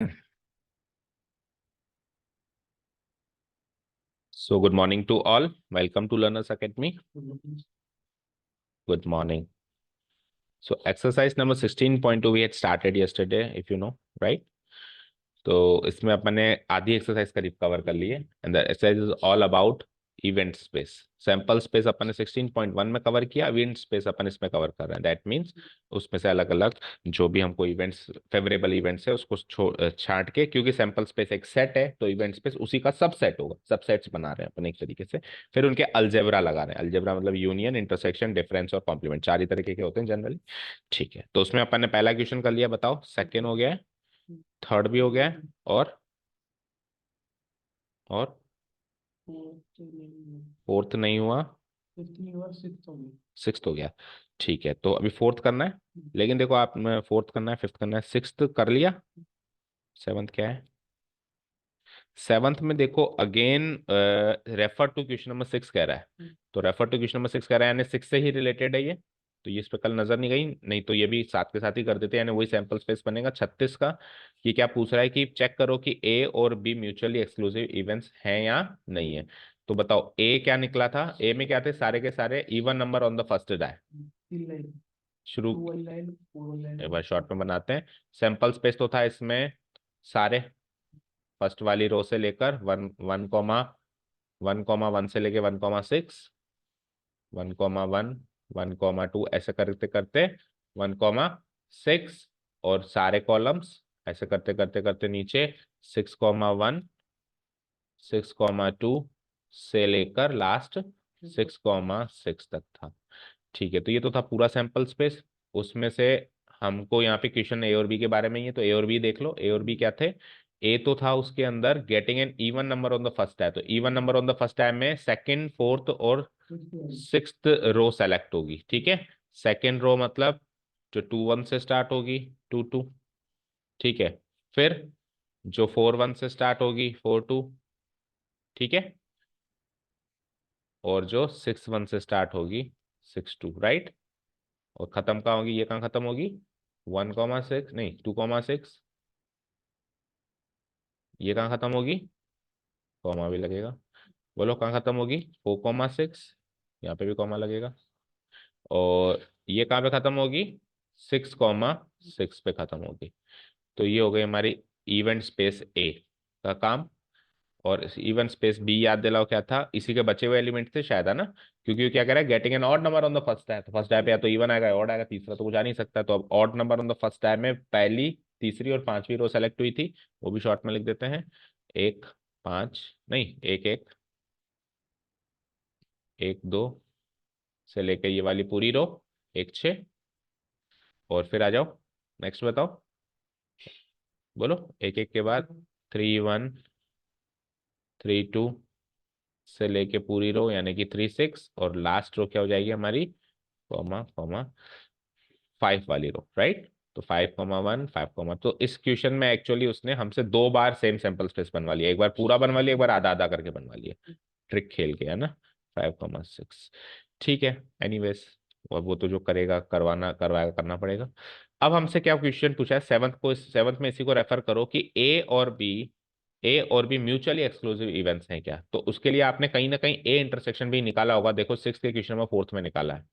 So, good morning to all. Welcome to Learners Academy. Good morning. So, exercise number 16.2 we had started yesterday, if you know, right? तो इसमें अपन ने आधी exercise करीब cover कर ली है and the exercise is all about event space. Sample space अपन ने 16.1 में कवर किया, इवेंट स्पेस अपन इसमें कवर कर रहे हैं। दैट मींस उसमें से अलग अलग जो भी हमको इवेंट्स, फेवरेबल इवेंट्स है उसको छांट के, क्योंकि सैंपल स्पेस एक सेट है तो इवेंट स्पेस उसी का सबसेट होगा। सबसेट्स बना रहे हैं अपन एक तरीके से, फिर उनके अलजेब्रा लगा रहे हैं। अलजेब्रा मतलब यूनियन, इंटरसेक्शन, डिफरेंस और कॉम्प्लीमेंट, चार ही तरीके के होते हैं जनरली। ठीक है, तो उसमें अपन ने पहला क्वेश्चन कर लिया, बताओ। सेकेंड हो गया है, थर्ड भी हो गया है, और फोर्थ नहीं हुआ, सिक्स्थ हो गया। ठीक है, तो अभी फोर्थ करना है। लेकिन देखो, आप फोर्थ करना है, फिफ्थ करना है, सिक्स्थ कर लिया, सेवंथ क्या है? सेवंथ में देखो again refer to question number 6 कह रहा है। तो रेफर टू क्वेश्चन नंबर 6 कह रहा है, यानी 6 से ही रिलेटेड है ये। तो ये इस पे कल नजर नहीं गई, नहीं तो ये भी साथ के साथ ही कर देते हैं, यानी वही सैंपल स्पेस बनेगा 36 का। कि क्या पूछ रहा है कि चेक करो कि ए और बी म्यूचुअली एक्सक्लूसिव इवेंट्स हैं या नहीं है। तो बताओ ए क्या निकला था। ए में क्या थे, सारे के सारे even number on the first die. शुरू एक बार शॉर्ट में बनाते हैं। सैंपल स्पेस तो था इसमें सारे, फर्स्ट वाली रो से लेकर 1,1,1 से लेके 1,6, 1,1, 1,2 ऐसे करते करते 1,6, और सारे कॉलम्स ऐसे करते करते करते नीचे 6,1, 6,2 से लेकर लास्ट 6,6 तक था। ठीक है, तो ये तो था पूरा सैंपल स्पेस। उसमें से हमको यहाँ पे क्वेश्चन ए और बी के बारे में ही है, तो ए और बी देख लो। ए और बी क्या थे? ए तो था उसके अंदर getting an even number on the first time. तो even number on the first time में सेकंड, फोर्थ और सिक्स्थ रो सेलेक्ट होगी। ठीक है, सेकंड रो मतलब जो 2,1 से स्टार्ट होगी, 2,2। ठीक है, फिर जो 4,1 से स्टार्ट होगी, 4,2। ठीक है, और जो 6,1 से स्टार्ट होगी, 6,2, राइट। और खत्म कहाँ होगी, ये कहाँ खत्म होगी? 1,6 नहीं, 2,6। ये कहाँ खत्म होगी? कॉमा भी लगेगा। बोलो कहाँ खत्म होगी? 4,6। यहाँ पे भी कॉमा लगेगा। और ये कहाँ पे खत्म होगी? 6,6 पे खत्म होगी। तो ये हो गई हमारी इवेंट स्पेस ए का काम। और इवन स्पेस बी याद दिलाओ क्या था, इसी के बचे हुए एलिमेंट थे शायद, है ना? क्योंकि ये क्या कह रहा है, getting an odd number on the first time. तो फर्स्ट टाइम पे या तो इवन आएगा, ऑड आएगा, तीसरा तो कुछ आ नहीं सकता। तो अब odd number on the first time में पहली, तीसरी और पांचवी रो सेलेक्ट हुई थी, वो भी शॉर्ट में लिख देते हैं। एक, पांच नहीं, एक एक, एक दो से लेकर ये वाली पूरी रो, एक छः। और फिर आ जाओ, नेक्स्ट बताओ, बोलो। एक एक के बाद 3,1, 3,2 से लेके पूरी रो यानी कि 3,6, और लास्ट रो क्या हो जाएगी हमारी, कॉमा कॉमा 5 वाली रो, राइट। तो 5,1, 5, तो इस क्वेश्चन में एक्चुअली उसने हमसे दो बार सेम सैंपल स्पेस बनवा लिया। एक बार पूरा बनवा लिया, एक बार आधा आधा करके बनवा लिया। ट्रिक खेल के, है ना। 5,6, ठीक है। एनीवेज, वो तो जो करेगा, करवाना करवाएगा, करना पड़ेगा। अब हमसे क्या क्वेश्चन पूछा है सेवंथ को, सेवंथ में इसी को रेफर करो कि ए और बी म्यूचुअली एक्सक्लूसिव इवेंट्स हैं क्या। तो उसके लिए आपने कहीं ना कहीं ए इंटरसेक्शन भी निकाला होगा। देखो सिक्स के क्वेश्चन में फोर्थ में निकाला है।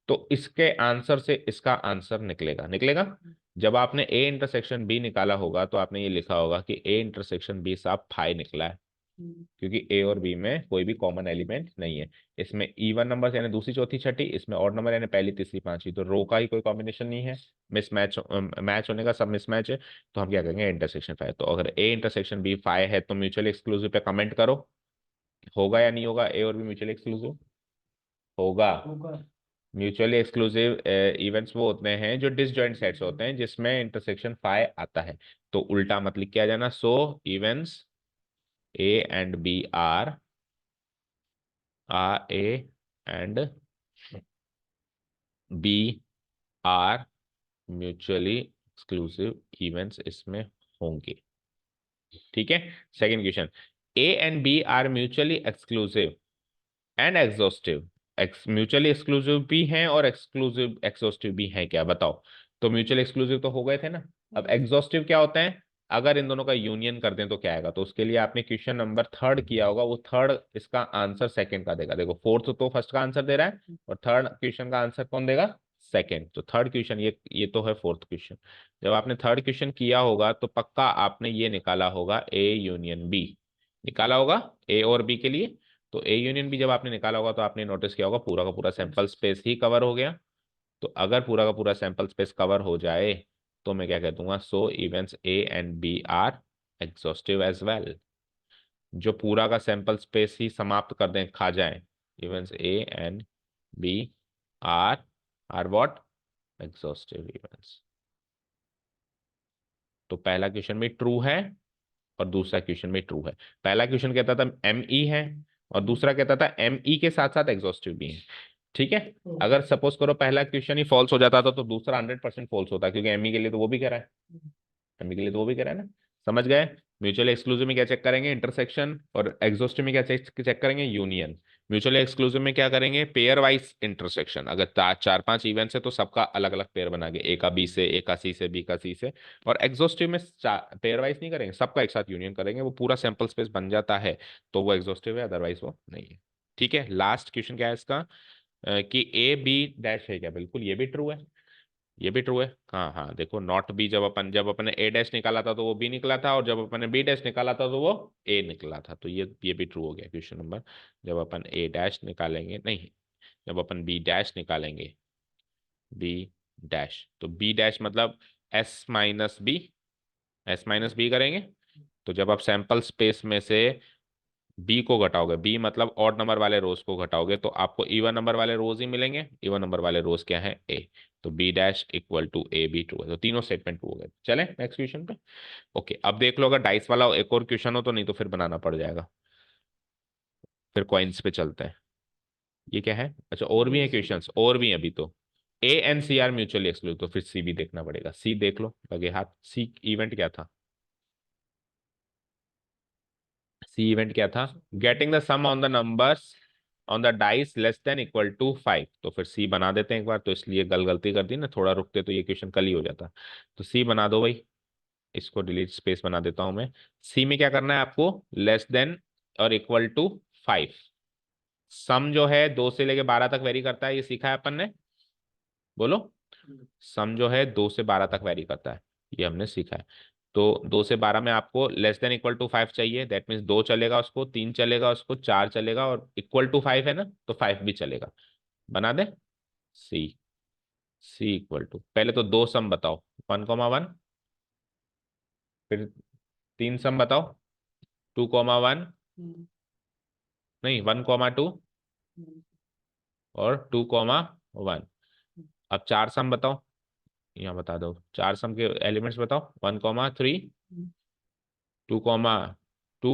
तो इसके आंसर से इसका आंसर निकलेगा, निकलेगा। जब आपने ए इंटरसेक्शन बी निकाला होगा तो आपने ये लिखा होगा कि ए इंटरसेक्शन बी साहब फाइव निकला है। क्योंकि ए और बी में कोई भी कॉमन एलिमेंट नहीं है। इसमें इवन नंबर यानी दूसरी चौथी छठी, इसमें ऑड नंबर यानी पहली तीसरी पांचवी। तो रो का ही कोई कॉम्बिनेशन नहीं है, मिसमैच, मैच होने का सब मिसमैच है। तो हम क्या करेंगे, इंटरसेक्शन फाइव। तो अगर ए इंटरसेक्शन बी फाइव है तो म्यूचुअली एक्सक्लूसिव पे कमेंट करो, होगा या नहीं होगा? ए और बी म्यूचुअली एक्सक्लूसिव होगा। म्यूचुअली एक्सक्लूसिव इवेंट्स वो होते हैं जो डिसजॉइंट सेट्स होते हैं जिसमें इंटरसेक्शन फाइव आता है। तो उल्टा मत लिख के आ जाना। So events A and B A and B are mutually exclusive events इसमें होंगे। ठीक है, second question. A and B are mutually exclusive and exhaustive. Mutually exclusive भी हैं और एक्सक्लूसिव एक्सॉस्टिव भी हैं क्या, बताओ। तो म्यूचुअल एक्सक्लूसिव तो हो गए थे ना। अब एग्जॉस्टिव क्या होता है? अगर इन दोनों का यूनियन कर दें तो क्या आएगा, तो उसके लिए आपने क्वेश्चन नंबर थर्ड किया होगा, वो थर्ड इसका आंसर सेकंड का देगा। देखो फोर्थ तो फर्स्ट का आंसर दे रहा है और थर्ड क्वेश्चन का आंसर कौन देगा, सेकंड। तो थर्ड क्वेश्चन ये तो है फोर्थ क्वेश्चन। जब आपने थर्ड क्वेश्चन किया होगा तो पक्का आपने ये निकाला होगा ए यूनियन बी, निकाला होगा ए और बी के लिए। तो ए यूनियन बी जब आपने निकाला होगा तो आपने नोटिस किया होगा पूरा का पूरा सैंपल स्पेस ही कवर हो गया। तो अगर पूरा का पूरा सैंपल स्पेस कवर हो जाए तो मैं क्या कह दूंगा, so events A and B are exhaustive as well. जो पूरा का सैंपल स्पेस ही समाप्त कर दें, खा जाए, events A and B are are what, exhaustive events. तो पहला क्वेश्चन में ट्रू है और दूसरा क्वेश्चन में ट्रू है। पहला क्वेश्चन कहता था एम ई है और दूसरा कहता था एम ई के साथ साथ एग्जॉस्टिव भी है। ठीक है, अगर सपोज करो पहला क्वेश्चन ही फॉल्स हो जाता था तो दूसरा 100% फॉल्स होता, क्योंकि एम ई के लिए तो वो भी कह रहा है, एम ई के लिए तो वो भी कह रहा है ना। समझ गए। म्यूचुअली एक्सक्लूसिव में क्या चेक करेंगे, इंटरसेक्शन, और एग्जॉस्टिव में क्या चेक करेंगे, यूनियन। म्यूचुअली एक्सक्लूसिव में क्या करेंगे, पेयर वाइज इंटरसेक्शन। अगर चार पांच इवेंट्स है तो सबका अलग अलग पेयर बना के, ए का बी से, ए का सी से, बी का सी से। और एग्जॉस्टिव में पेयर वाइज नहीं करेंगे, सबका एक साथ यूनियन करेंगे, वो पूरा सैंपल स्पेस बन जाता है तो वो एग्जॉस्टिव है, अदरवाइज वो नहीं है। ठीक है, लास्ट क्वेश्चन क्या है इसका, कि ए बी डैश है क्या, बिल्कुल ये भी ट्रू है, ये भी ट्रू है। हाँ हाँ, देखो नॉट बी, जब अपन ने ए डैश निकाला था तो वो बी निकला था, और जब अपन ने बी डैश निकाला था तो वो ए निकला था। तो ये भी ट्रू हो गया क्वेश्चन नंबर। जब अपन ए डैश निकालेंगे, नहीं, जब अपन बी डैश निकालेंगे, बी डैश, तो बी डैश मतलब S minus B, S minus B करेंगे। तो जब आप सैंपल स्पेस में से बी को घटाओगे, बी मतलब ऑड नंबर वाले रोज को घटाओगे, तो आपको इवन नंबर वाले रोज ही मिलेंगे। इवन नंबर वाले रोज क्या है, ए। तो B dash equal to A B true है। तो तीनों स्टेटमेंट ट्रू हो गए। चले नेक्स्ट क्वेश्चन पे। ओके, अब देख लो, अगर डाइस वाला एक और क्वेश्चन हो तो, नहीं तो फिर बनाना पड़ जाएगा। फिर कॉइन्स पे चलते हैं। ये क्या है, अच्छा और भी है क्वेश्चंस, और भी हैं अभी तो। A and C are mutually exclusive, तो फिर सी भी देखना पड़ेगा। सी देख लो लगे हाथ, सी इवेंट क्या था, सी इवेंट क्या था, getting the sum on the numbers on the dice less than equal to 5। तो फिर सी बना देते हैं एक बार, तो इसलिए गलती कर दी ना, थोड़ा रुकते तो ये क्वेश्चन कल ही हो जाता। तो सी बना दो भाई, इसको डिलीट स्पेस बना देता हूं मैं। सी में क्या करना है आपको, लेस देन और इक्वल टू 5। सम जो है 2 से लेके 12 तक वेरी करता है, ये सीखा है अपन ने, बोलो। सम जो है 2 से 12 तक वेरी करता है, ये हमने सीखा है। तो 2 से 12 में आपको लेस देन इक्वल टू 5 चाहिए, दैट मीन्स 2 चलेगा उसको, 3 चलेगा उसको, 4 चलेगा, और इक्वल टू 5 है ना, तो 5 भी चलेगा। बना दे सी, सी इक्वल टू, पहले तो 2 सम बताओ, 1,1, फिर 3 सम बताओ, 2,1, नहीं 1,2 और 2,1। अब 4 सम बताओ, यहाँ बता दो 4 सम के एलिमेंट्स बताओ, 1,3, 2,2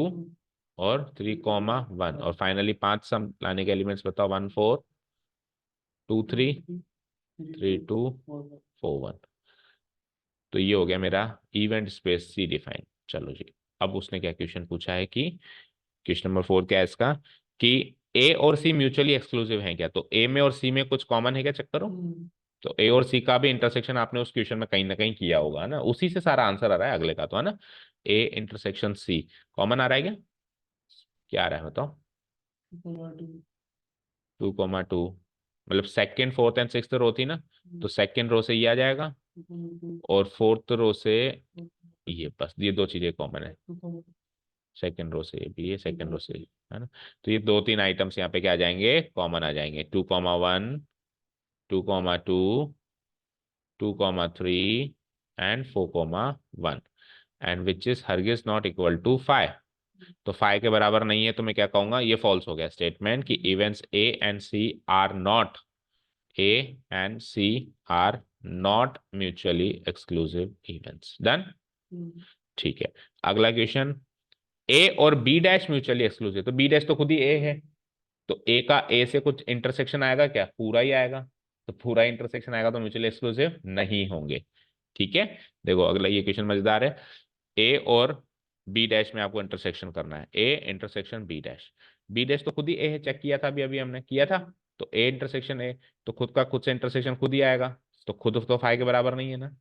और 3,1। और फाइनली 5 सम लाने के एलिमेंट्स बताओ, 1,4, 2,3, 3,2, 4,1। तो ये हो गया मेरा इवेंट स्पेस सी डिफाइन। चलो जी, अब उसने क्या क्वेश्चन पूछा है कि क्वेश्चन नंबर 4 क्या है इसका, कि ए और सी म्यूचुअली एक्सक्लूसिव हैं क्या। तो ए में और सी में कुछ कॉमन है क्या, चेक करो। तो ए और सी का भी इंटरसेक्शन आपने उस क्वेश्चन में कहीं ना कहीं किया होगा ना, उसी से सारा आंसर आ रहा है अगले का तो, है ना। ए इंटरसेक्शन सी कॉमन आ रहा है क्या, क्या आ रहा है बताओ, 2,2, मतलब सेकंड फोर्थ एंड सिक्स्थ रो थी ना, तो सेकंड रो से ये आ जाएगा, और फोर्थ रो से ये, बस ये दो चीजें कॉमन है। सेकंड रो से ये भी है, सेकंड रो से है ना। तो ये 2-3 आइटम्स यहाँ पे क्या आ जाएंगे, कॉमन आ जाएंगे, 2,1, 2,2, 2,3 एंड 4,1, एंड विच इज हरगिज नॉट इक्वल टू 5। तो 5 के बराबर नहीं है, तो मैं क्या कहूंगा, ये फॉल्स हो गया स्टेटमेंट, कि events A and C are not, A and C are not mutually exclusive events. Done. ठीक है, अगला क्वेश्चन, ए और बी डैश म्यूचुअली एक्सक्लूसिव। तो बी डैश तो खुद ही ए है, तो ए का ए से कुछ इंटरसेक्शन आएगा क्या, पूरा ही आएगा। तो पूरा इंटरसेक्शन आएगा तो म्यूचुअली एक्सक्लूसिव नहीं होंगे। ठीक है, देखो अगला ये क्वेश्चन मजेदार है। ए और बी डैश में आपको इंटरसेक्शन करना है, A intersection B dash. B dash तो खुद ही ए है, चेक किया था अभी अभी हमने किया था। तो ए इंटरसेक्शन ए, तो खुद का खुद से इंटरसेक्शन खुद ही आएगा, तो खुद तो फाइव के बराबर नहीं है ना।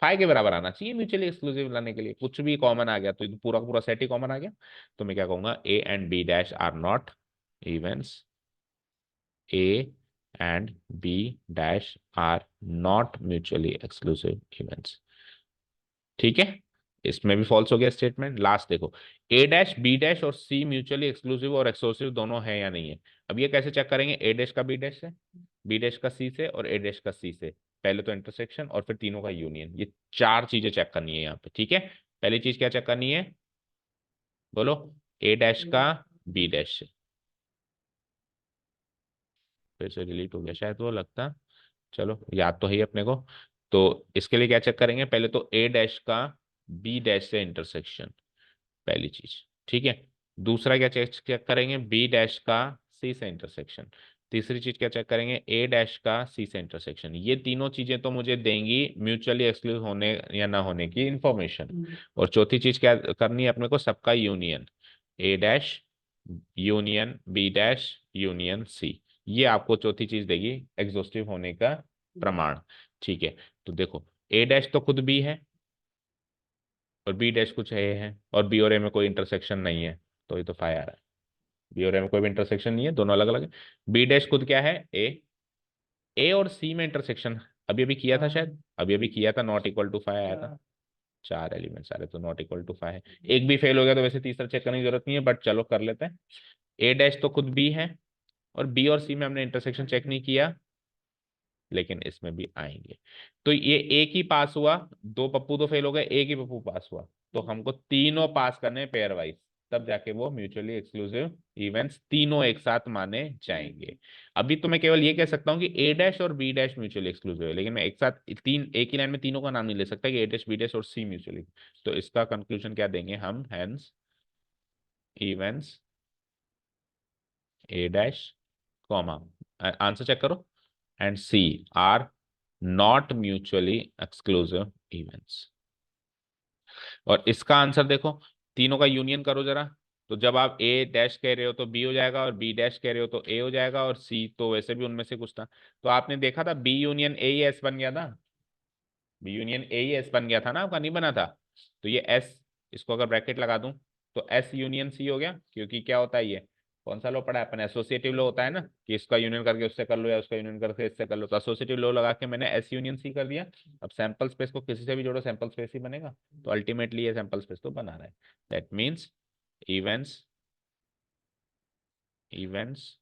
फाइव के बराबर आना चाहिए म्यूचुअली एक्सक्लूसिव लाने के लिए। कुछ भी कॉमन आ गया तो पूरा पूरा सेट ही कॉमन आ गया, तो मैं क्या कहूंगा, A and B dash are not events, A and B dash are not mutually exclusive events. ठीक है, इसमें भी फॉल्स हो गया स्टेटमेंट। लास्ट देखो, ए डैश बी डैश और सी म्यूचुअली एक्सक्लूसिव और एक्सक्लूसिव दोनों है या नहीं है। अब ये कैसे चेक करेंगे, ए डैश का बी डैश से, बी डैश का सी से और ए डैश का सी से। पहले तो इंटरसेक्शन और फिर तीनों का यूनियन, ये चार चीजें चेक करनी है यहाँ पे। ठीक है, पहली चीज क्या चेक करनी है, बोलो, ए डैश का बी डैश से। फिर से डिलीट हो गया शायद वो, लगता, चलो याद तो है ही अपने को। तो इसके लिए क्या चेक करेंगे, पहले तो ए डैश का बी डैश से इंटरसेक्शन, पहली चीज। ठीक है, दूसरा क्या चेक चेक करेंगे, बी डैश का सी से इंटरसेक्शन। तीसरी चीज क्या चेक करेंगे, ए डैश का सी से इंटरसेक्शन। ये तीनों चीजें तो मुझे देंगी म्यूचुअली एक्सक्लूसिव होने या ना होने की इंफॉर्मेशन। और चौथी चीज क्या करनी है अपने को, सबका union, A dash union B dash union C. ये आपको चौथी चीज देगी एग्जॉस्टिव होने का प्रमाण। ठीक है, तो देखो, ए डैश तो खुद बी है और बी डैश कुछ है और बी और ए में कोई इंटरसेक्शन नहीं है, तो ये तो फाई आ रहा है। बी और ए में कोई भी इंटरसेक्शन नहीं है, दोनों अलग अलग है। बी डैश खुद क्या है, ए और सी में इंटरसेक्शन अभी अभी किया था शायद, अभी अभी किया था, नॉट इक्वल टू फाइव आया था। चार एलिमेंट सारे तो नॉट इक्वल टू फाइव है। एक भी फेल हो गया तो वैसे तीसरा चेक करने की जरूरत नहीं है, बट चलो कर लेते हैं। ए डैश तो खुद बी है और बी और सी में हमने इंटरसेक्शन चेक नहीं किया, लेकिन इसमें भी आएंगे। तो ये एक ही पास हुआ, दो पप्पू तो फेल हो गए, एक ही पप्पू पास हुआ। तो हमको तीनों पास करने पेयर वाइज, तब जाके वो म्यूचुअली एक्सक्लूसिव इवेंट्स तीनों एक साथ माने जाएंगे। अभी तो मैं केवल ये कह सकता हूँ कि ए डैश और बी डैश म्यूचुअली एक्सक्लूसिव है, लेकिन मैं एक साथ तीन एक ही लाइन में तीनों का नाम नहीं ले सकता कि ए डैश बी डैश और सी म्यूचुअली। तो इसका कंक्लूजन क्या देंगे हम, hence events A dash comma, answer check करो, and C are not mutually exclusive events. और इसका आंसर देखो, तीनों का यूनियन करो जरा। तो जब आप ए डैश कह रहे हो तो बी हो जाएगा, और बी डैश कह रहे हो तो ए हो जाएगा, और सी तो वैसे भी उनमें से कुछ था। तो आपने देखा था बी यूनियन ए ही एस बन गया था, बी यूनियन ए ही एस बन गया था ना, आपका नहीं बना था। तो ये एस, इसको अगर ब्रैकेट लगा दूं तो एस यूनियन सी हो गया। क्योंकि क्या होता है, ये कौन सा लो पढ़ा है अपन, एसोसिएटिव लो होता है ना, कि इसका यूनियन करके उससे कर लो या उसका यूनियन करके इससे कर लो। तो एसोसिएटिव लो लगा के मैंने एस यूनियन सी कर दिया। अब सैंपल स्पेस को किसी से भी जोड़ो, सैंपल स्पेस ही बनेगा। तो अल्टीमेटली ये सैंपल स्पेस तो बना रहा है। That means events events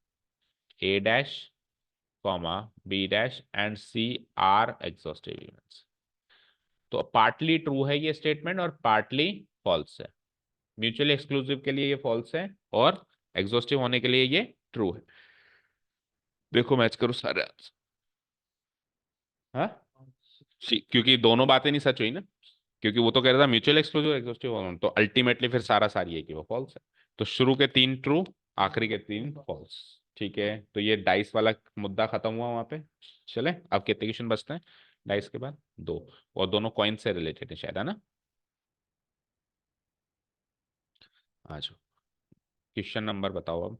A dash comma B dash and C are exhaustive events. तो पार्टली ट्रू है ये स्टेटमेंट और पार्टली फॉल्स है। म्यूचुअली एक्सक्लूसिव के लिए ये फॉल्स है और एग्जॉस्टिव होने के लिए ये ट्रू है। देखो मैच करो सारे आंसर। हाँ, क्योंकि दोनों बातें नहीं सच हुई ना, क्योंकि वो तो कह रहा था म्यूचुअल एक्सक्लूसिव एग्जॉस्टिव, तो अल्टीमेटली फिर सारा सारी है कि वो फॉल्स है। तो शुरू के तीन ट्रू, आखिरी के तीन फॉल्स। ठीक है, तो ये डाइस वाला मुद्दा खत्म हुआ वहां पे। चले, अब कितने क्वेश्चन बचते हैं डाइस के बाद, दो, और दोनों कॉइन से रिलेटेड है शायद, है ना। आ जाओ, क्वेश्चन नंबर बताओ अब,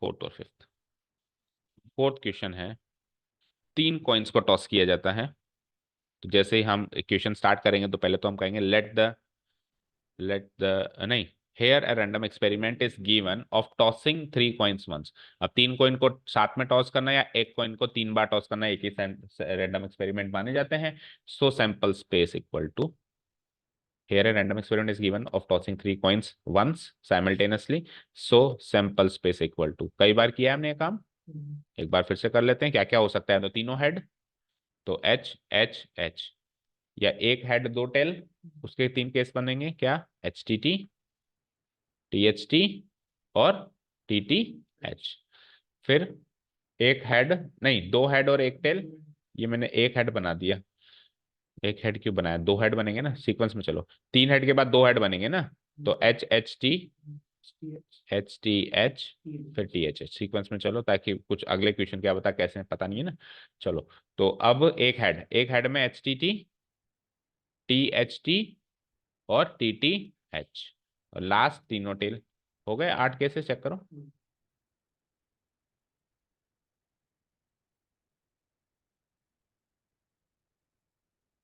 फोर्थ और फिफ्थ। फोर्थ क्वेश्चन है, तीन कॉइन्स को टॉस किया जाता है। तो जैसे ही हम क्वेश्चन स्टार्ट करेंगे तो पहले तो हम कहेंगे लेट द नहीं, hair a random experiment is given of tossing three coins once। अब तीन कॉइन को साथ में टॉस करना या एक कॉइन को तीन बार टॉस करना एक ही रैंडम एक्सपेरिमेंट माने जाते हैं। So sample space equal to, here a random experiment is given of tossing three coins once simultaneously, so sample space equal to, कई बार किया है हमने ये काम, एक बार फिर से कर लेते हैं। क्या क्या हो सकता है, तो तीनों हेड, तो एच एच एच, या एक हेड दो टेल, उसके तीन केस बनेंगे, क्या, H T T, T H T और टी टी एच। फिर एक हेड, नहीं दो हेड और एक टेल, ये मैंने एक हेड बना दिया। एक हेड क्यों बनाया, दो हेड बनेंगे ना सीक्वेंस में, चलो तीन हेड के बाद दो हेड बनेंगे ना। तो H H T, H T H, फिर टी एच एच सीक्वेंस में, चलो ताकि कुछ अगले क्वेश्चन क्या बता कैसे पता नहीं है ना। चलो, तो अब एक हेड में H T T, T H T और टी टी एच, और लास्ट तीनों टेल। हो गए 8 केसेस, चेक करो।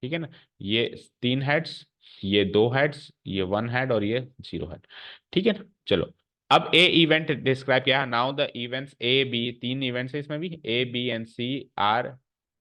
ठीक है ना, ये 3 हेड्स, ये 2 हेड्स, ये 1 हेड और ये 0 हेड। ठीक है ना, चलो अब ए इवेंट डिस्क्राइब किया। Now the events A B, 3 events है इसमें भी, A B and C are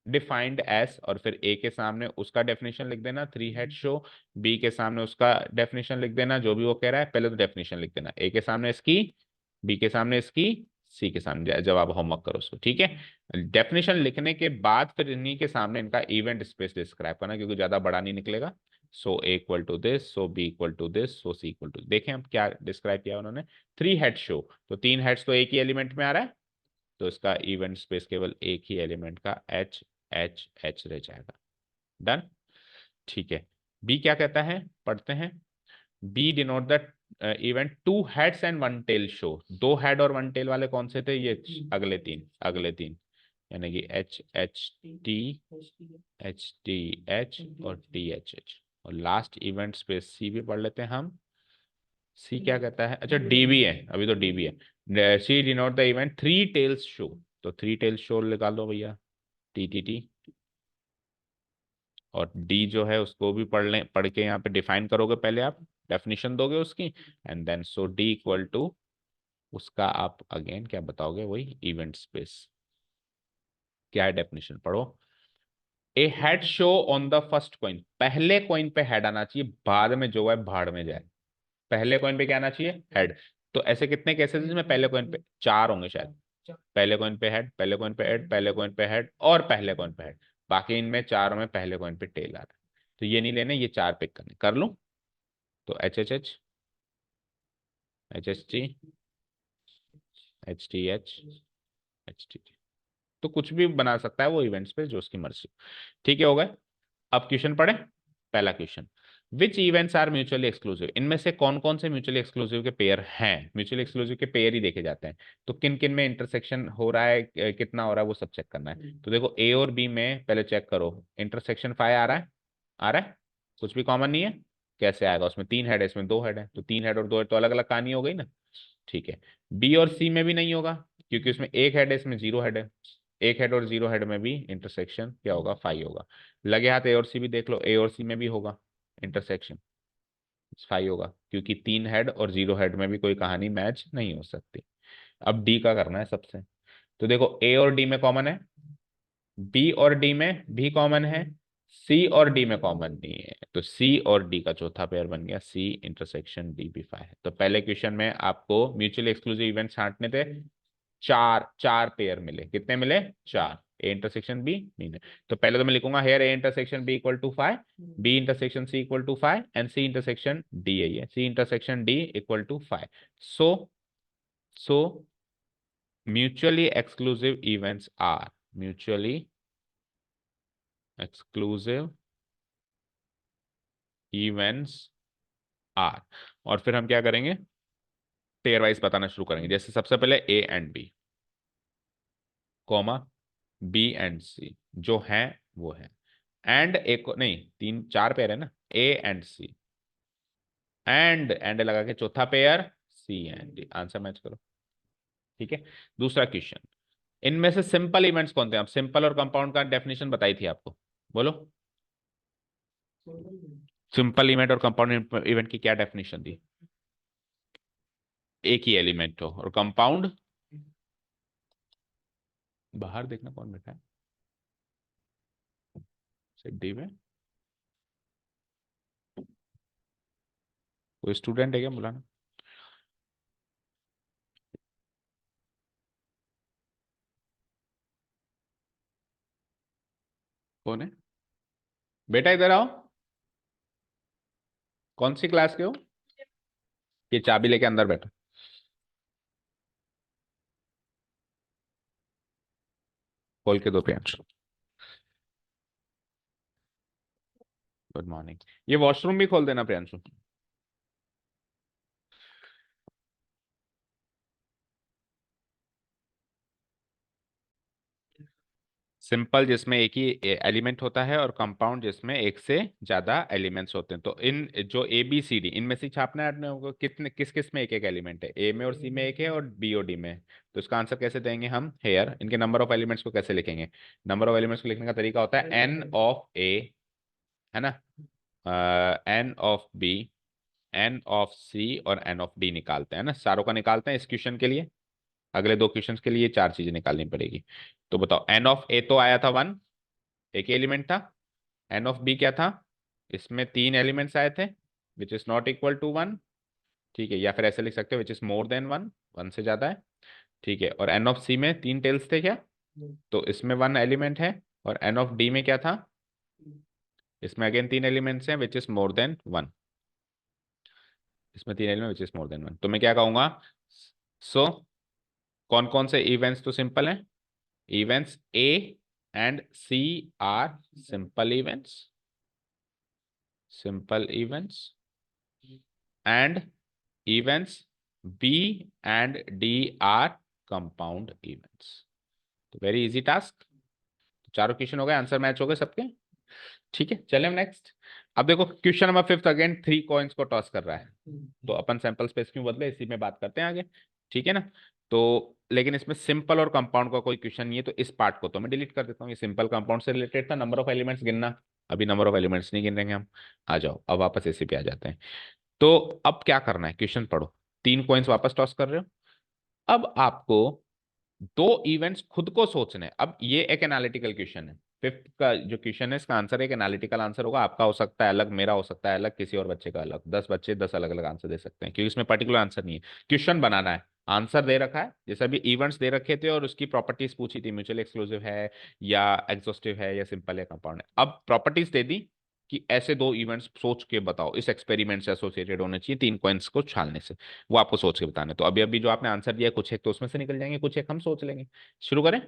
defined S, और फिर ए के सामने उसका डेफिनेशन लिख देना 3 हेड शो, बी के सामने उसका डेफिनेशन लिख देना जो भी वो कह रहा है, पहले तो डेफिनेशन लिख देना, ए के सामने इसकी, बी के सामने इसकी, सी के सामने, जब आप होमवर्क करो उसको। ठीक है, डेफिनेशन लिखने के बाद फिर इन्हीं के सामने इनका इवेंट स्पेस डिस्क्राइब करना, क्योंकि ज्यादा बड़ा नहीं निकलेगा। So A equal to this, so B equal to this, so C equal to, देखें हम क्या डिस्क्राइब किया उन्होंने, 3 हेड शो, तो 3 हेड्स तो एक ही एलिमेंट में आ रहा है, तो इसका इवेंट स्पेस केवल एक ही एलिमेंट का एच एच एच रह जाएगा। डन। ठीक है, बी क्या कहता है, पढ़ते हैं। B denote the event 2 heads and 1 tail show, 2 head और 1 टेल वाले कौन से थे, ये अगले तीन, यानी कि H H T, H T H और टी एच एच, और लास्ट इवेंट स्पेस सी भी पढ़ लेते हैं हम। सी क्या कहता है, अच्छा डी भी है, अभी तो डी भी है। C denote the event 3 tails show, तो 3 टेल्स शो निकाल दो भैया, टी टी टी, और डी जो है उसको भी पढ़ के यहाँ पे डिफाइन करोगे, पहले आप डेफिनेशन दोगे उसकी, and then so D equal to, उसका आप अगेन क्या बताओगे, वही इवेंट स्पेस, क्या है डेफिनेशन पढ़ो। A head show on the first coin, पहले कॉइन पे हेड आना चाहिए, बाद में जो है भाड़ में जाए, पहले कॉइन पे क्या आना चाहिए, हेड। तो ऐसे कितने केसेस जिसमें पहले कॉइन पे 4 होंगे शायद, पहले कॉइन पे हेड, पहले कॉइन पे हेड, पहले कॉइन पे हेड और पहले कॉइन पे हेड, बाकी इनमें चारों में पहले कॉइन पे टेल आ रहा है, तो ये नहीं लेने, ये 4 पिक करने, कर लूं, तो H H H, H H T, H T H, H T T, तो कुछ भी बना सकता है वो इवेंट्स पे, जो उसकी मर्जी। ठीक है, हो गए। अब क्वेश्चन पढ़े, पहला question, which events are mutually exclusive, इनमें से कौन कौन से म्यूचुअली एक्सक्लूसिव के पेयर हैं, म्यूचुअली एक्सक्लूसिव के पेयर ही देखे जाते हैं, तो किन किन में इंटरसेक्शन हो रहा है, कितना हो रहा है वो सब चेक करना है। तो देखो ए और बी में पहले चेक करो, इंटरसेक्शन 5 आ रहा है, आ रहा है, कुछ भी कॉमन नहीं है, कैसे आएगा, उसमें 3 हेड है, इसमें 2 हेड है, तो 3 हेड और 2 हेड तो अलग अलग कहानी हो गई ना। ठीक है, बी और सी में भी नहीं होगा, क्योंकि उसमें 1 हेड है, इसमें 0 हेड है, 1 हेड और 0 हेड में भी इंटरसेक्शन क्या होगा, 5 होगा। लगे हाथ ए और सी भी देख लो, ए और सी में भी होगा इंटरसेक्शन, 5 होगा, क्योंकि 3 हेड और 0 हेड में भी कोई कहानी मैच नहीं हो सकती। अब डी का करना है सबसे, तो देखो ए और डी में कॉमन है, बी और डी में भी कॉमन है, सी और डी में कॉमन नहीं है, तो सी और डी का चौथा पेयर बन गया, सी इंटरसेक्शन डी बी 5 है। तो पहले क्वेश्चन में आपको म्यूचुअली एक्सक्लूसिव इवेंट छांटने थे, चार चार पेयर मिले, कितने मिले, 4, ए इंटरसेक्शन बी नहीं है। तो पहले तो मैं लिखूंगा here A intersection B equal to 5, B intersection C equal to 5 and C intersection D है, C intersection D equal to 5। So so mutually exclusive events are, mutually exclusive events are, और फिर हम क्या करेंगे, पेयर वाइज बताना शुरू करेंगे, जैसे सबसे पहले A and B, comma B and C, जो है वो है, एंड एक नहीं, 3 4 पेयर है ना, ए एंड सी, एंड लगा के चौथा pair C and D, answer match करो। ठीक है, दूसरा क्वेश्चन, इनमें से सिंपल इवेंट्स कौन थे, आप सिंपल और कंपाउंड का डेफिनेशन बताई थी आपको, बोलो, सिंपल इवेंट और कंपाउंड इवेंट की क्या डेफिनेशन दी, एक ही एलिमेंट हो, और कंपाउंड, बाहर देखना कौन बैठा है सिड्डी में, कोई स्टूडेंट है क्या, बुलाना, कौन है, बेटा इधर आओ, कौन सी क्लास के हो, ये चाबी लेके अंदर बैठो, खोल के दो पेंच, गुड मॉर्निंग, ये वॉशरूम भी खोल देना प्रियांशु। सिंपल जिसमें एक ही एलिमेंट होता है, और कंपाउंड जिसमें एक से ज्यादा एलिमेंट्स होते हैं, तो इन जो ए बी सी डी, इनमें से छापना है अपने को, कितने किस किस में एक एक एलिमेंट है, ए में और सी में एक है और बी और डी में है। तो इसका आंसर कैसे देंगे हम, हेयर इनके नंबर ऑफ एलिमेंट्स को कैसे लिखेंगे, नंबर ऑफ एलिमेंट्स को लिखने का तरीका होता है एन ऑफ ए है ना, N of B, N of C और एन ऑफ डी निकालते हैं ना, सारों का निकालते हैं इस क्वेश्चन के लिए। अगले दो क्वेश्चंस के लिए चार चीजें निकालनी पड़ेगी। तो बताओ, एन ऑफ ए तो आया था 1, एक एलिमेंट था। एन ऑफ बी क्या था, इसमें तीन एलिमेंट्स आए थे, which is not equal to 1। ठीक है, या फिर ऐसे लिख सकते हो विच इज मोर देन 1, 1 से ज्यादा है। ठीक है, और एन ऑफ सी में तीन टेल्स थे क्या, तो इसमें 1 एलिमेंट है। और एन ऑफ डी में क्या था, इसमें अगेन तीन एलिमेंट्स हैं विच इज मोर देन 1, इसमें तीन element which is more than 1। तो मैं क्या कहूंगा, सो कौन कौन से इवेंट्स तो सिंपल हैं, events A and C are simple events, simple events, and events B and D are compound events. तो वेरी इजी टास्क। तो चारों क्वेश्चन हो गए, आंसर मैच हो गए सबके। ठीक है, चले हम नेक्स्ट। अब देखो क्वेश्चन नंबर 5 अगेन 3 कॉइन्स को टॉस कर रहा है, तो अपन सैंपल स्पेस क्यों बदले, इसी में बात करते हैं आगे। ठीक है ना, तो लेकिन इसमें सिंपल और कंपाउंड का कोई क्वेश्चन नहीं है, तो इस पार्ट को तो मैं डिलीट कर देता हूँ। ये सिंपल कंपाउंड से रिलेटेड था, नंबर ऑफ एलिमेंट्स गिनना, अभी नंबर ऑफ एलिमेंट्स नहीं गिन रहे हम। आ जाओ अब वापस इसी पे आ जाते हैं। तो अब क्या करना है, क्वेश्चन पढ़ो। 3 कॉइन्स वापस टॉस कर रहे हो। अब आपको दो इवेंट्स खुद को सोचने हैं। अब ये एक एनालिटिकल क्वेश्चन है, 5th का जो क्वेश्चन है इसका आंसर एक एनालिटिकल आंसर होगा। आपका हो सकता है अलग, मेरा हो सकता है अलग, किसी और बच्चे का अलग। 10 बच्चे 10 अलग अलग आंसर दे सकते हैं, क्योंकि इसमें पर्टिकुलर आंसर नहीं है। क्वेश्चन बनाना है, आंसर दे रखा है, जैसे भी इवेंट्स दे रखे थे और उसकी प्रॉपर्टीज पूछी थी, म्यूचुअली एक्सक्लूसिव है या एग्जॉस्टिव है या सिंपल है कंपाउंड है। अब प्रॉपर्टीज दे दी कि ऐसे दो इवेंट्स सोच के बताओ, इस एक्सपेरिमेंट से एसोसिएटेड होने चाहिए 3 कॉइन्स को छालने से, वो आपको सोच के बताना है। तो अभी अभी जो आपने आंसर दिया कुछ एक तो उसमें से निकल जाएंगे, कुछ एक हम सोच लेंगे। शुरू करें।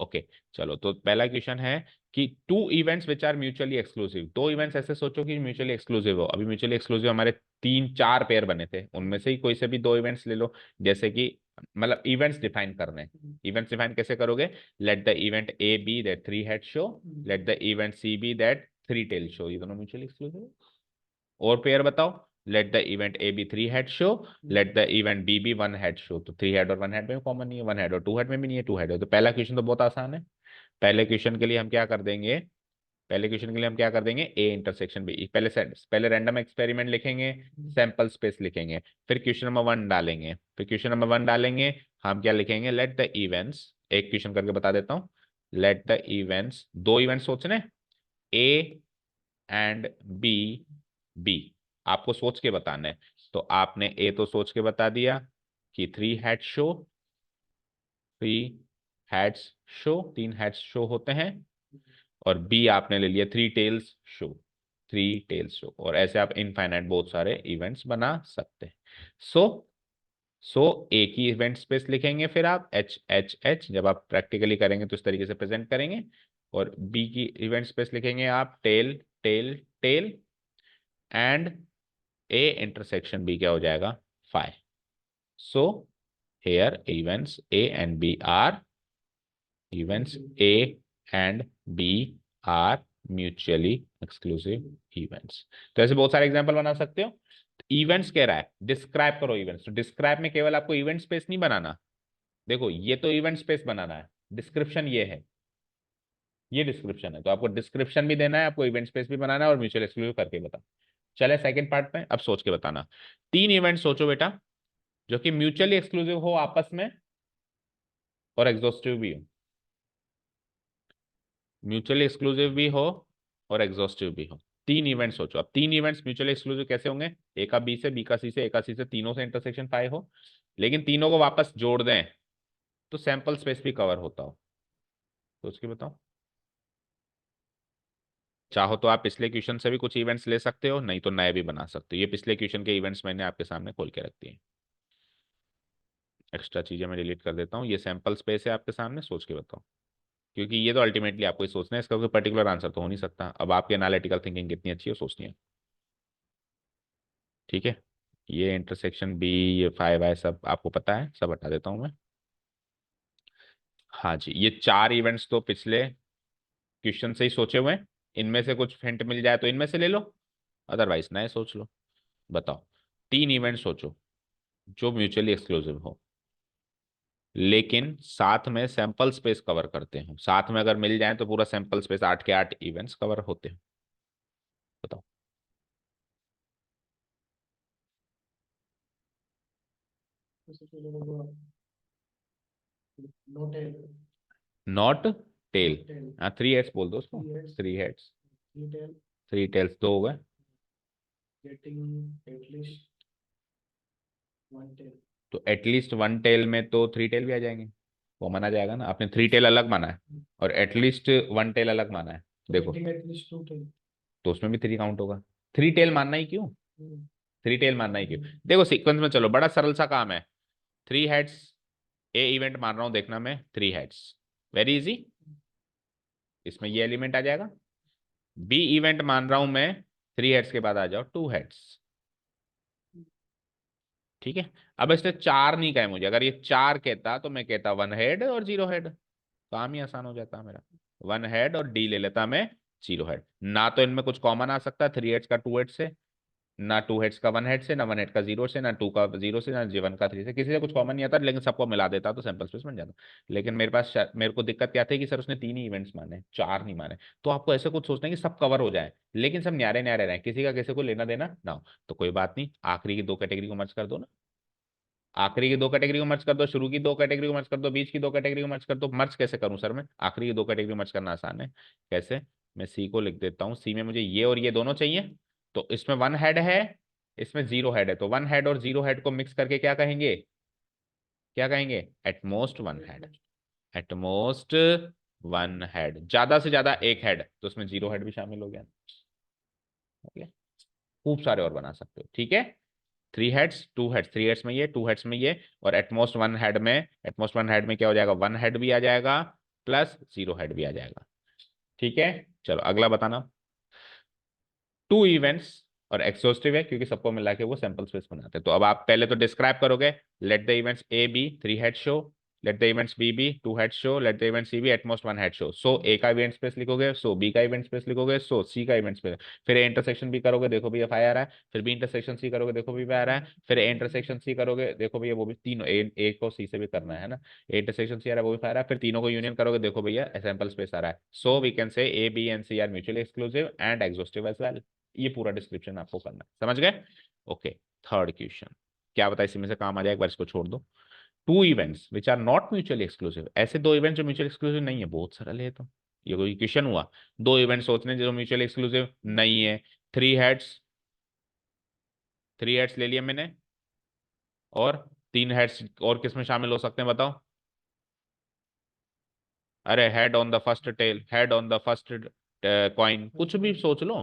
ओके, चलो तो पहला क्वेश्चन है कि 2 events which are mutually exclusive. दो इवेंट्स ऐसे सोचो कि म्यूचुअली एक्सक्लूसिव हो। अभी म्यूचुअली एक्सक्लूसिव हमारे 3 4 पेयर बने थे, उनमें से ही कोई से भी दो इवेंट्स ले लो। जैसे कि मतलब इवेंट्स डिफाइन करने हैं, इवेंट्स डिफाइन कैसे करोगे, let the event A be that 3 head show, let the event C be that 3 tail show. ये दोनों म्यूचुअली एक्सक्लूसिव है। और पेयर बताओ, let the event A B 3 head show, let the event B be 1 head show. तो 3 head और 1 head में common नहीं है, 1 हेड और 2 हेड में भी नहीं है, 2 हेड है। तो पहला क्वेश्चन तो बहुत आसान है। पहले क्वेश्चन के लिए हम क्या कर देंगे, पहले क्वेश्चन के लिए हम क्या कर देंगे, ए इंटरसेक्शन बी। पहले रैंडम एक्सपेरिमेंट लिखेंगे, सैंपल स्पेस लिखेंगे, फिर क्वेश्चन नंबर 1 डालेंगे। फिर क्वेश्चन नंबर 1 डालेंगे, हम क्या लिखेंगे, लेट द इवेंट्स, एक क्वेश्चन करके बता देता हूं, लेट द इवेंट्स, दो इवेंट्स सोचने, ए एंड बी, बी आपको सोच के बताना है। तो आपने ए तो सोच के बता दिया कि 3 head show, 3 heads show, 3 heads show होते हैं। और बी आपने ले लिया 3 टेल्स शो, 3 टेल्स शो। और ऐसे आप इनफाइनाइट बहुत सारे इवेंट्स बना सकते हैं। सो सो ए की इवेंट स्पेस लिखेंगे, फिर आप एच एच एच, जब आप प्रैक्टिकली करेंगे तो इस तरीके से प्रेजेंट करेंगे। और बी की इवेंट स्पेस लिखेंगे आप tail tail tail, and A intersection B क्या हो जाएगा, 5। So here events A and B are, events A and B are mutually exclusive events. तो ऐसे बहुत सारे एग्जांपल बना सकते हो। इवेंट्स कह रहा है डिस्क्राइब करो इवेंट्स, तो डिस्क्राइब में केवल आपको इवेंट स्पेस नहीं बनाना। देखो ये तो इवेंट स्पेस बनाना है, डिस्क्रिप्शन ये है, ये डिस्क्रिप्शन है, तो आपको डिस्क्रिप्शन भी देना है, आपको इवेंट स्पेस भी बनाना है, और म्यूचुअल एक्सक्लूसिव करके बता। चले सेकंड पार्ट में, अब सोच के बताना। 3 इवेंट सोचो बेटा जो कि म्यूचुअली एक्सक्लूसिव हो आपस में और एग्जॉस्टिव भी हो, म्यूचुअली एक्सक्लूसिव भी हो और एग्जॉस्टिव भी हो। 3 इवेंट सोचो। अब 3 इवेंट्स म्यूचुअली एक्सक्लूसिव कैसे होंगे, ए का बी से, बी का सी से, ए का सी से, तीनों से इंटरसेक्शन पाए हो, लेकिन तीनों को वापस जोड़ दें तो सैंपल स्पेस भी कवर होता हो। सोच के बताओ। चाहो तो आप पिछले क्वेश्चन से भी कुछ इवेंट्स ले सकते हो, नहीं तो नए भी बना सकते हो। ये पिछले क्वेश्चन के इवेंट्स मैंने आपके सामने खोल के रख दिए। एक्स्ट्रा चीजें मैं डिलीट कर देता हूँ, ये सैंपल स्पेस है आपके सामने, सोच के बताओ। क्योंकि ये तो अल्टीमेटली आपको ही सोचना है, इसका कोई पर्टिकुलर आंसर तो हो नहीं सकता। अब आपकी एनालिटिकल थिंकिंग कितनी अच्छी है सोचनी है। ठीक है, ये इंटरसेक्शन बी, ये 5 है, सब आपको पता है, सब हटा देता हूँ मैं। हाँ जी, ये 4 इवेंट्स तो पिछले क्वेश्चन से ही सोचे हुए हैं। इनमें से कुछ हिंट मिल जाए तो इनमें से ले लो, अदरवाइज नए सोच लो। बताओ, 3 इवेंट सोचो जो म्यूचुअली एक्सक्लूसिव हो, लेकिन साथ में सैंपल स्पेस कवर करते हो। साथ में अगर मिल जाए तो पूरा सैंपल स्पेस 8 के 8 इवेंट्स कवर होते हैं। Not tail. हाँ, थ्री हेड्स बोल दो उसको, थ्री हेड्स, थ्री टेल्स दो हो गए। तो एटलीस्ट वन टेल में तो थ्री टेल भी आ जाएंगे, वो माना जाएगा ना। आपने थ्री टेल अलग माना है और एटलीस्ट वन टेल अलग माना है, देखो तो उसमें भी थ्री काउंट होगा। थ्री टेल मानना ही क्यों, थ्री टेल मानना ही क्यों? देखो सीक्वेंस में चलो, बड़ा सरल सा काम है। थ्री हेड्स, ए इवेंट मान रहा हूं देखना मैं, थ्री हेड्स, वेरी इजी, इसमें ये एलिमेंट आ जाएगा। बी इवेंट मान रहा हूं मैं, थ्री हेड्स के बाद आ जाओ टू हेड्स, ठीक है। अब इसने चार नहीं कहे मुझे, अगर ये चार कहता तो मैं कहता वन हेड और जीरो हेड, काम ही आसान हो जाता मेरा। वन हेड और डी ले लेता मैं जीरो हेड। ना तो इनमें कुछ कॉमन आ सकता थ्री हेड्स का टू हेड से, ना टू हेड्स का वन हेड से, ना वन हेड का जीरो से, ना टू का जीरो से, ना जी वन का थ्री से, किसी से कुछ कॉमन नहीं आता, लेकिन सबको मिला देता तो सैंपल स्पेस बन जाता। लेकिन मेरे पास मेरे को दिक्कत क्या थी कि सर उसने तीन ही इवेंट्स माने, चार नहीं माने। तो आपको ऐसे कुछ सोचना है कि सब कवर हो जाए, लेकिन सब न्यारे न्यारे रहे, किसी का किसी को लेना देना ना हो। तो कोई बात नहीं, आखिरी की दो कैटेगरी को मर्ज कर दो ना, आखिरी की दो कैटेगरी को मर्ज कर दो, शुरू की दो कैटेगरी को मर्ज कर दो, बीच की दो कैटेगरी को मर्ज कर दो। मर्ज कैसे करूं सर मैं, आखिरी की दो कैटेगरी मर्ज करना आसान है। कैसे, मैं सी को लिख देता हूं, सी में मुझे ये और ये दोनों चाहिए, तो इसमें वन हेड है, इसमें जीरो हेड है, तो वन हेड और जीरो हेड को मिक्स करके क्या कहेंगे, क्या कहेंगे, at most one head, at most one head, ज्यादा से ज्यादा एक हेड, तो उसमें जीरो हेड भी शामिल हो गया। ओके, खूब सारे और बना सकते हो, ठीक है। Three heads two heads, three heads में ये, टू हेड्स में ये, और एटमोस्ट वन हेड में, एटमोस्ट वन हेड में क्या हो जाएगा, वन हेड भी आ जाएगा प्लस जीरो हेड भी आ जाएगा, ठीक है। चलो अगला बताना। टू इवेंट्स और एक्सोस्टिव है क्योंकि सबको मिला के वो सैंपल स्पेस बनाते हैं। तो अब आप पहले तो डिस्क्राइब करोगे, let the events A be three head show, let the events B be two head show, let the events C be at most one head show. So A का इवेंट स्पेस लिखोगे, सो बी का event space लिखोगे, so सी का event space, फिर ए intersection B करोगे, देखो भैया phi आ रहा है, फिर बी इंटरसेक्शन सी करोगे, देखो भी आ रहा है, फिर ए इंटरसेक्शन सी करोगे, देखो भैया वो भी तीनों, ए को सी से भी करना है ना, ए इंटरसेक्शन सी आ रहा है, वो भी फाई आ रहा है, फिर तीनों को यूनियन करोगे, देखो भैया सैंपल स्पेस आ रहा है। सो we can say A B and C are mutually exclusive and exhaustive as well. ये पूरा डिस्क्रिप्शन आपको करना है, समझ गए? ओके, थर्ड क्वेश्चन क्या बता, इसी में से काम आ जाए, एक बार इसको छोड़ दो। Two events which are not mutually exclusive, ऐसे दो इवेंट्स जो म्यूचुअली एक्सक्लूसिव नहीं है, बहुत सरल है तो। ये कोई क्वेश्चन हुआ, दो इवेंट सोचने जो म्यूचुअली एक्सक्लूसिव नहीं है। थ्री हेड्स, थ्री हेड्स ले लिया मैंने, और तीन हेड्स और किसमें शामिल हो सकते हैं बताओ? अरे head on the first tail, head on the first coin, कुछ भी सोच लो,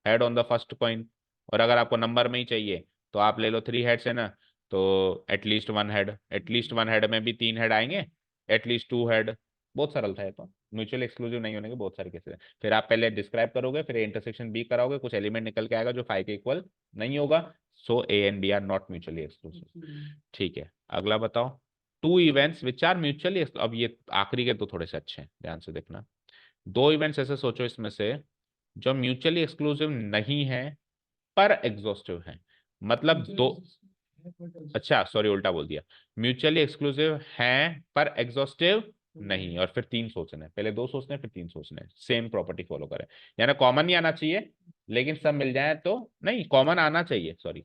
head on the first coin. और अगर आपको नंबर में ही चाहिए तो आप ले लो थ्री हेड्स है ना, तो at least one head, at least one head में भी तीन हेड आएंगे, एटलीस्ट टू हेड। बहुत सरल था ये तो, म्यूचुअल एक्सक्लूसिव नहीं होने के बहुत सारे केसेस हैं। फिर आप पहले डिस्क्राइब करोगे, फिर इंटरसेक्शन बी कराओगे, कुछ एलिमेंट निकल के आएगा जो फाइव के इक्वल नहीं होगा। So A and B are not mutually exclusive, ठीक है। अगला बताओ। Two events which are mutually, अब ये आखिरी के तो थोड़े से अच्छे हैं, ध्यान से देखना। दो इवेंट्स ऐसे सोचो इसमें से जो म्यूचुअली एक्सक्लूसिव नहीं है पर एग्जॉस्टिव है, मतलब दो, अच्छा सॉरी उल्टा बोल दिया, म्यूचुअली एक्सक्लूसिव हैं पर एग्जॉस्टिव नहीं, और फिर तीन सोचने हैं, पहले दो सोचने हैं फिर तीन सोचने हैं, सेम प्रॉपर्टी फॉलो करें। यानी कॉमन नहीं आना चाहिए, लेकिन सब मिल जाए तो, नहीं कॉमन आना चाहिए, सॉरी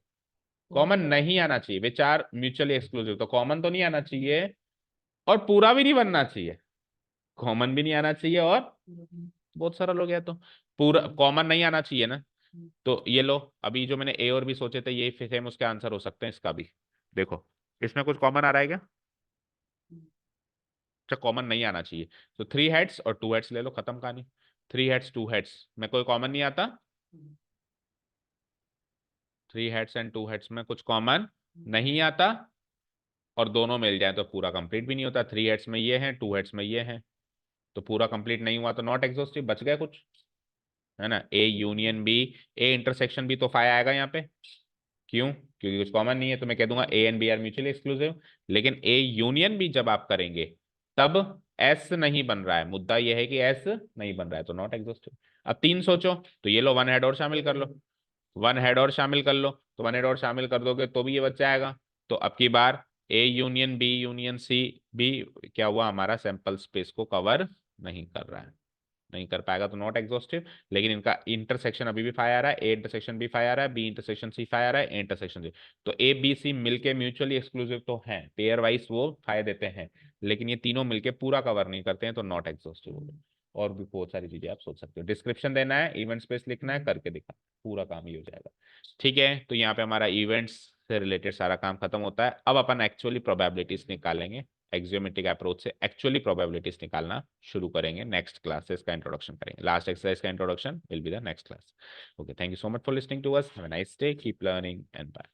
कॉमन नहीं आना चाहिए, विच आर म्यूचुअली एक्सक्लूसिव, तो कॉमन तो नहीं आना चाहिए और पूरा भी नहीं बनना चाहिए, कॉमन भी नहीं आना चाहिए और, बहुत सरल हो गया तो, पूरा कॉमन नहीं आना चाहिए ना। तो ये लो, अभी जो मैंने ए और बी सोचे थे ये सेम उसके आंसर हो सकते हैं, इसका भी देखो, इसमें कुछ कॉमन आ रहा है क्या? अच्छा कॉमन नहीं आना चाहिए, तो थ्री हेड्स और टू हेड्स ले लो, खत्म कहानी। थ्री हेड्स टू हेड्स में कोई कॉमन नहीं आता, three heads and two heads में कुछ कॉमन नहीं आता, और दोनों मिल जाए तो पूरा कंप्लीट भी नहीं होता, थ्री हेड्स में ये है टू हेड्स में ये है, तो पूरा कंप्लीट नहीं हुआ, तो नॉट एग्जॉस्टिव, बच गया कुछ, है ना। A union B, A intersection B तो फाई आएगा यहाँ पे, क्यों? क्योंकि कुछ कॉमन नहीं है, तो मैं कह दूंगा A and B are mutually exclusive. लेकिन ए यूनियन बी जब आप करेंगे तब एस नहीं बन रहा है, मुद्दा यह है कि एस नहीं बन रहा है, तो नॉट एग्जॉस्टिव। अब तीन सोचो, तो ये लो वन हेड और शामिल कर लो, वन हेड और शामिल कर लो, तो वन हेड और शामिल कर दोगे तो भी ये बच जाएगा। तो अब की बार A union B union C भी क्या हुआ, हमारा सैंपल स्पेस को कवर नहीं कर रहा है, नहीं कर पाएगा तो नॉट एग्जॉस्टिव। लेकिन इनका इंटरसेक्शन अभी भी फाइव आ रहा है, ए इंटरसेक्शन भी फाइव आ रहा है, बी इंटरसेक्शन सी फाइव आ रहा है, ए इंटरसेक्शन सी। तो ए बी सी मिलके म्यूचुअली एक्सक्लूसिव तो है, पेयर वाइज वो फाइव देते हैं, लेकिन ये तीनों मिलके पूरा कवर नहीं करते हैं, तो नॉट एग्जॉस्टिव होगा। और भी बहुत सारी चीजें आप सोच सकते हो, डिस्क्रिप्शन देना है, इवेंट स्पेस लिखना है, करके दिखा, पूरा काम ही हो जाएगा। ठीक है, तो यहाँ पे हमारा इवेंट्स से रिलेटेड सारा काम खत्म होता है। अब अपन एक्चुअली प्रोबेबिलिटीज निकालेंगे, एक्सियोमेट्रिक अप्रोच से एक्चुअली प्रोबेबिलिटीज निकालना शुरू करेंगे। नेक्स्ट क्लास से इसका इंट्रोडक्शन करेंगे, लास्ट एक्सरसाइज का introduction will be the next class. Okay, thank you so much for listening to us, have a nice day, keep learning and bye.